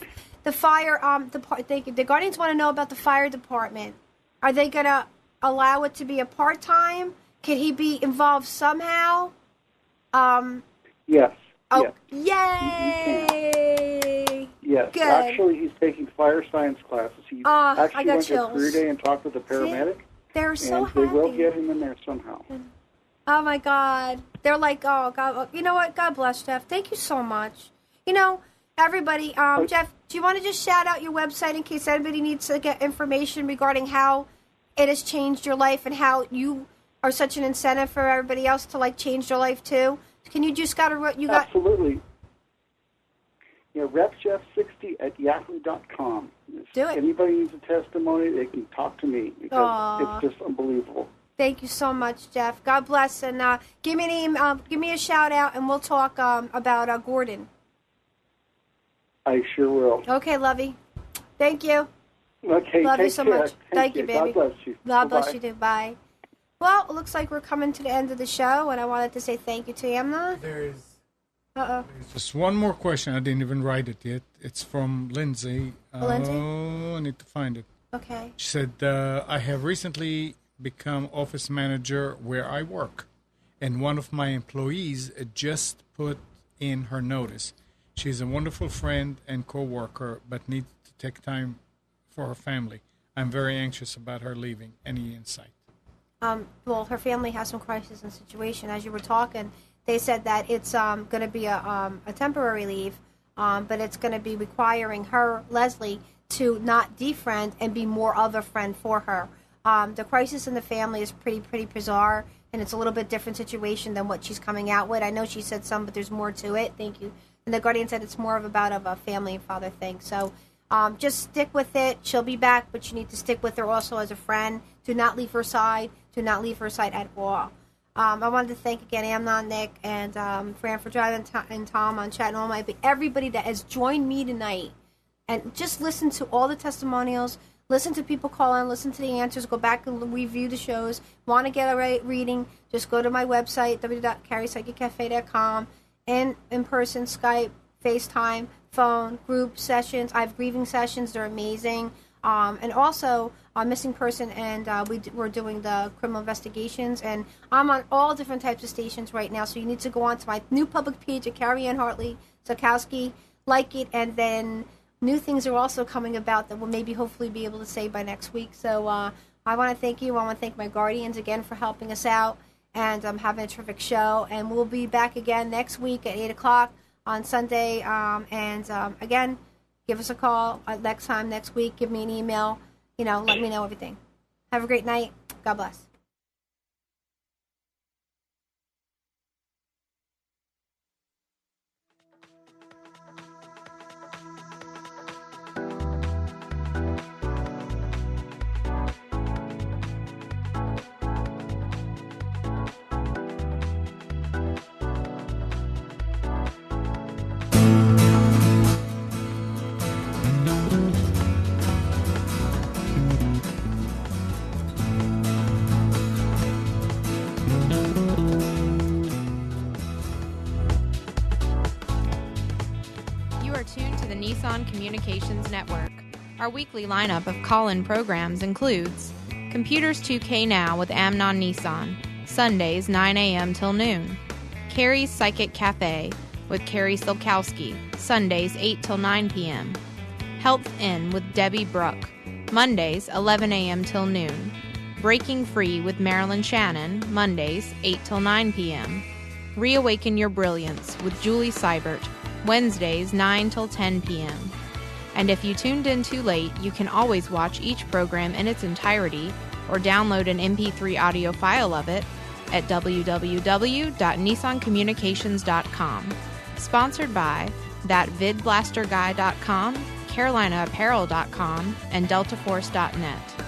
fire the Guardians want to know about the fire department. Are they gonna allow it to be a part-time? Can he be involved somehow? Yes. Oh, yes. Yay! Yes. Good. Actually, he's taking fire science classes. He actually went to career day and talked with the paramedic. They're so happy. And they will get him in there somehow. Oh, my God. They're like, oh, God. You know what? God bless, Jeff. Thank you so much. Everybody, Jeff, do you want to just shout out your website in case anybody needs to get information regarding how it has changed your life and how you are such an incentive for everybody else to, change their life, too? Can you just Absolutely. Yeah, repjeff60@yahoo.com. Do it. Anybody needs a testimony, they can talk to me because it's just unbelievable. Thank you so much, Jeff. God bless, and give me a shout out, and we'll talk about Gordon. I sure will. Okay, lovey. Thank you. Okay, love you so care. much. Thank you, baby. God bless you. God bless you too. Bye. Well, it looks like we're coming to the end of the show, and I wanted to say thank you to Amna. There's just one more question. I didn't even write it yet. It's from Lindsay. Lindsay? Oh, I need to find it. Okay. She said, I have recently become office manager where I work, and one of my employees just put in her notice. She's a wonderful friend and co-worker, but needs to take time for her family. I'm very anxious about her leaving. Any insight? Well, her family has some crisis and situation. As you were talking, they said that it's going to be a temporary leave, but it's going to be requiring her, Leslie, to not defriend and be more of a friend for her. The crisis in the family is pretty bizarre, and it's a little bit different situation than what she's coming out with. I know she said some, but there's more to it. Thank you. And the Guardian said it's more of a family and father thing. So just stick with it. She'll be back, but you need to stick with her also as a friend. Do not leave her side. Do not leave her side at all. I wanted to thank again Amnon, Nick, and Fran for driving, and Tom on chat and all everybody that has joined me tonight. And just listen to all the testimonials. Listen to people call in. Listen to the answers. Go back and review the shows. Want to get a reading? Just go to my website, www.carriepsychiccafe.com. In person, Skype, FaceTime, phone, group sessions. I have grieving sessions. They're amazing. And also, missing person, and we're doing the criminal investigations. And I'm on all different types of stations right now, so you need to go on to my new public page at Carrie Ann Hartley Zakowski, like it, and then new things are also coming about that we'll maybe hopefully be able to say by next week. So I want to thank you. I want to thank my guardians again for helping us out. And I'm having a terrific show. And we'll be back again next week at 8 o'clock on Sunday. Again, give us a call next week. Give me an email. Let me know everything. Have a great night. God bless. Nissan Communications Network. Our weekly lineup of call-in programs includes Computers 2K Now with Amnon Nissan, Sundays 9 a.m. till noon. Carrie's Psychic Cafe with Carrie Silkowski, Sundays 8 till 9 p.m. Health Inn with Debbie Bruck, Mondays 11 a.m. till noon. Breaking Free with Marilyn Shannon, Mondays 8 till 9 p.m. Reawaken Your Brilliance with Julie Seibert, Wednesdays 9 till 10 p.m. And if you tuned in too late, you can always watch each program in its entirety or download an MP3 audio file of it at www.nissancommunications.com. Sponsored by ThatVidBlasterGuy.com, CarolinaApparel.com, and DeltaForce.net.